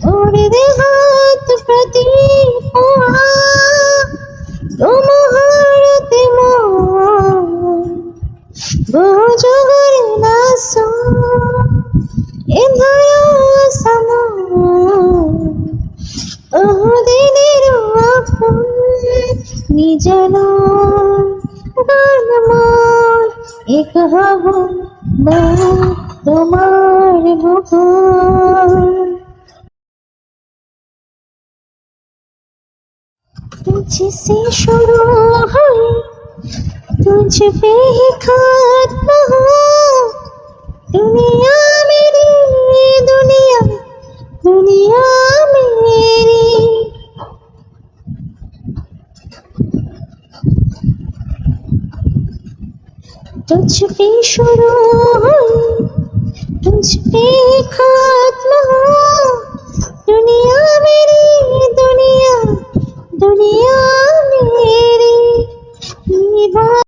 और दे हाथ प्रति हुआ तुम्हारते बोझोर नासो এধায়ো সামো ওদিনের আপন নিজানো গান মোর এক হব তোমার বুকুর तुझसे शुरू हुई तुझ पे ही खत्म हो दुनिया मेरी दुनिया दुनिया मेरी तुझ पे शुरू हुई तुझ पे ही खत्म हो